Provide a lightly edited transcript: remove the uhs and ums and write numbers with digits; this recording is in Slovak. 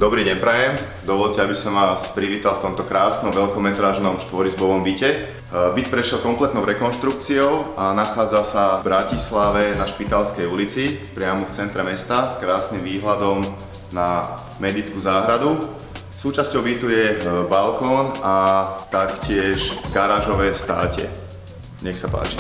Dobrý deň prajem. Dovoľte, aby som vás privítal v tomto krásnom veľkometrážnom štvorizbovom byte. Byt prešiel kompletnou rekonštrukciou a nachádza sa v Bratislave na Špitálskej ulici, priamo v centre mesta, s krásnym výhľadom na medickú záhradu. Súčasťou bytu je balkón a taktiež garážové státie. Nech sa páči.